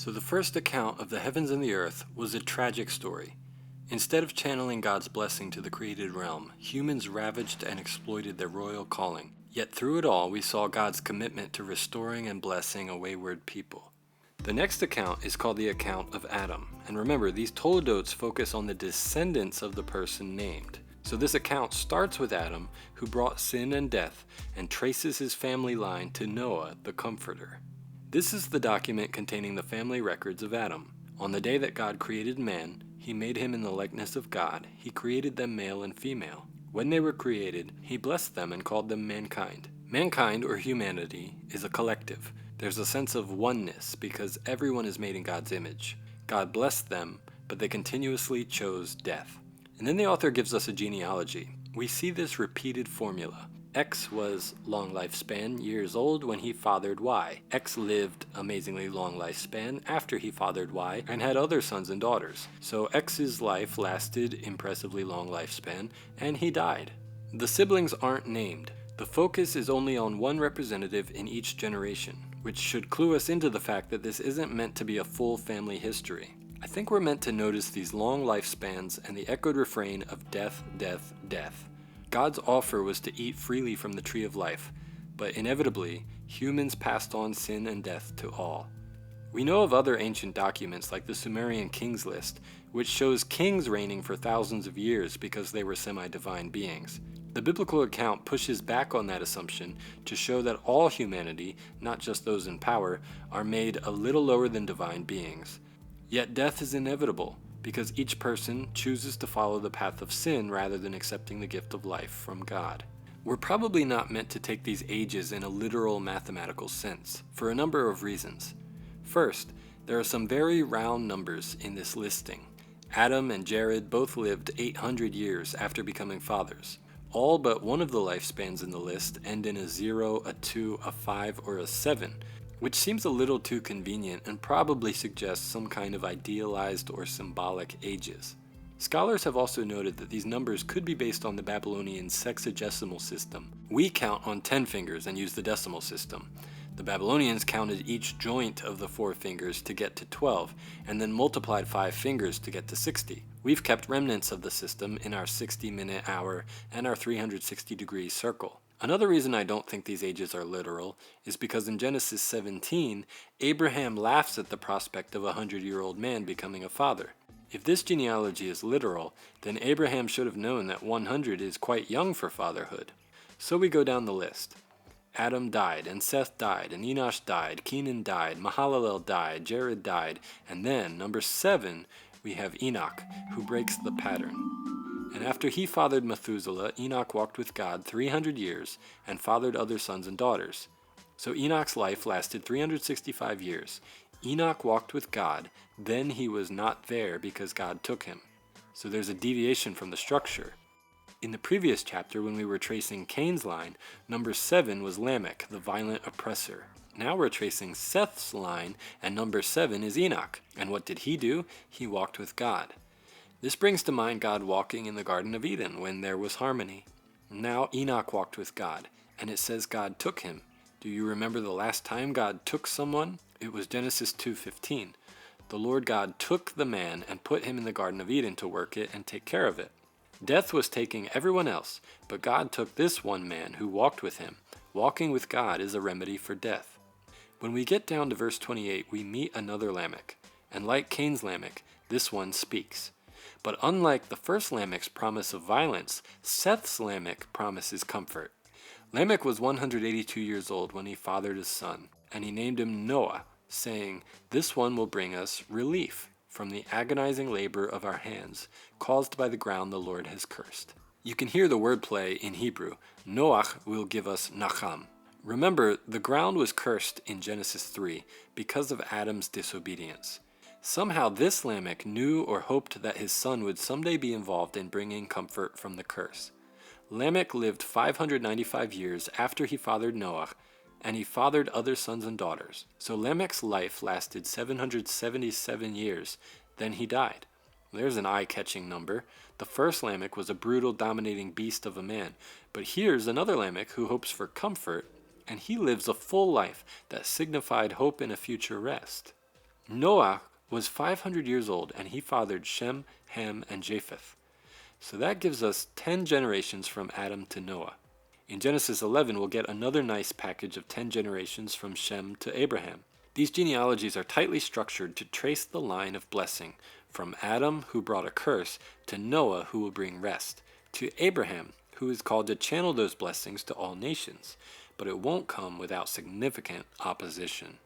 So the first account of the heavens and the earth was a tragic story. Instead of channeling God's blessing to the created realm, humans ravaged and exploited their royal calling. Yet through it all, we saw God's commitment to restoring and blessing a wayward people. The next account is called the account of Adam. And remember, these Toledotes focus on the descendants of the person named. So this account starts with Adam, who brought sin and death, and traces his family line to Noah, the Comforter. This is the document containing the family records of Adam. On the day that God created man, he made him in the likeness of God. He created them male and female. When they were created, he blessed them and called them mankind. Mankind, or humanity, is a collective. There's a sense of oneness because everyone is made in God's image. God blessed them, but they continuously chose death. And then the author gives us a genealogy. We see this repeated formula. X was long lifespan, years old when he fathered Y. X lived amazingly long lifespan after he fathered Y and had other sons and daughters. So X's life lasted impressively long lifespan and he died. The siblings aren't named. The focus is only on one representative in each generation, which should clue us into the fact that this isn't meant to be a full family history. I think we're meant to notice these long lifespans and the echoed refrain of death, death, death. God's offer was to eat freely from the tree of life, but inevitably, humans passed on sin and death to all. We know of other ancient documents like the Sumerian Kings List, which shows kings reigning for thousands of years because they were semi-divine beings. The biblical account pushes back on that assumption to show that all humanity, not just those in power, are made a little lower than divine beings. Yet death is inevitable, because each person chooses to follow the path of sin rather than accepting the gift of life from God. We're probably not meant to take these ages in a literal mathematical sense, for a number of reasons. First, there are some very round numbers in this listing. Adam and Jared both lived 800 years after becoming fathers. All but one of the lifespans in the list end in a 0, a 2, a 5, or a 7, which seems a little too convenient and probably suggests some kind of idealized or symbolic ages. Scholars have also noted that these numbers could be based on the Babylonian sexagesimal system. We count on 10 fingers and use the decimal system. The Babylonians counted each joint of the 4 fingers to get to 12, and then multiplied 5 fingers to get to 60. We've kept remnants of the system in our 60-minute hour and our 360-degree circle. Another reason I don't think these ages are literal is because in Genesis 17, Abraham laughs at the prospect of a 100-year-old man becoming a father. If this genealogy is literal, then Abraham should have known that 100 is quite young for fatherhood. So we go down the list. Adam died, and Seth died, and Enosh died, Kenan died, Mahalalel died, Jared died, and then, number 7, we have Enoch, who breaks the pattern. And after he fathered Methuselah, Enoch walked with God 300 years and fathered other sons and daughters. So Enoch's life lasted 365 years. Enoch walked with God, then he was not there because God took him. So there's a deviation from the structure. In the previous chapter, when we were tracing Cain's line, number 7 was Lamech, the violent oppressor. Now we're tracing Seth's line, and number 7 is Enoch. And what did he do? He walked with God. This brings to mind God walking in the Garden of Eden when there was harmony. Now Enoch walked with God, and it says God took him. Do you remember the last time God took someone? It was Genesis 2:15. The Lord God took the man and put him in the Garden of Eden to work it and take care of it. Death was taking everyone else, but God took this one man who walked with him. Walking with God is a remedy for death. When we get down to verse 28, we meet another Lamech, and like Cain's Lamech, this one speaks. But unlike the first Lamech's promise of violence, Seth's Lamech promises comfort. Lamech was 182 years old when he fathered his son, and he named him Noah, saying, "This one will bring us relief from the agonizing labor of our hands, caused by the ground the Lord has cursed." You can hear the wordplay in Hebrew. Noach will give us nacham. Remember, the ground was cursed in Genesis 3 because of Adam's disobedience. Somehow this Lamech knew or hoped that his son would someday be involved in bringing comfort from the curse. Lamech lived 595 years after he fathered Noah, and he fathered other sons and daughters. So Lamech's life lasted 777 years, then he died. There's an eye-catching number. The first Lamech was a brutal, dominating beast of a man, but here's another Lamech who hopes for comfort, and he lives a full life that signified hope in a future rest. Noah was 500 years old and he fathered Shem, Ham, and Japheth. So that gives us 10 generations from Adam to Noah. In Genesis 11, we'll get another nice package of 10 generations from Shem to Abraham. These genealogies are tightly structured to trace the line of blessing from Adam, who brought a curse, to Noah, who will bring rest, to Abraham, who is called to channel those blessings to all nations. But it won't come without significant opposition.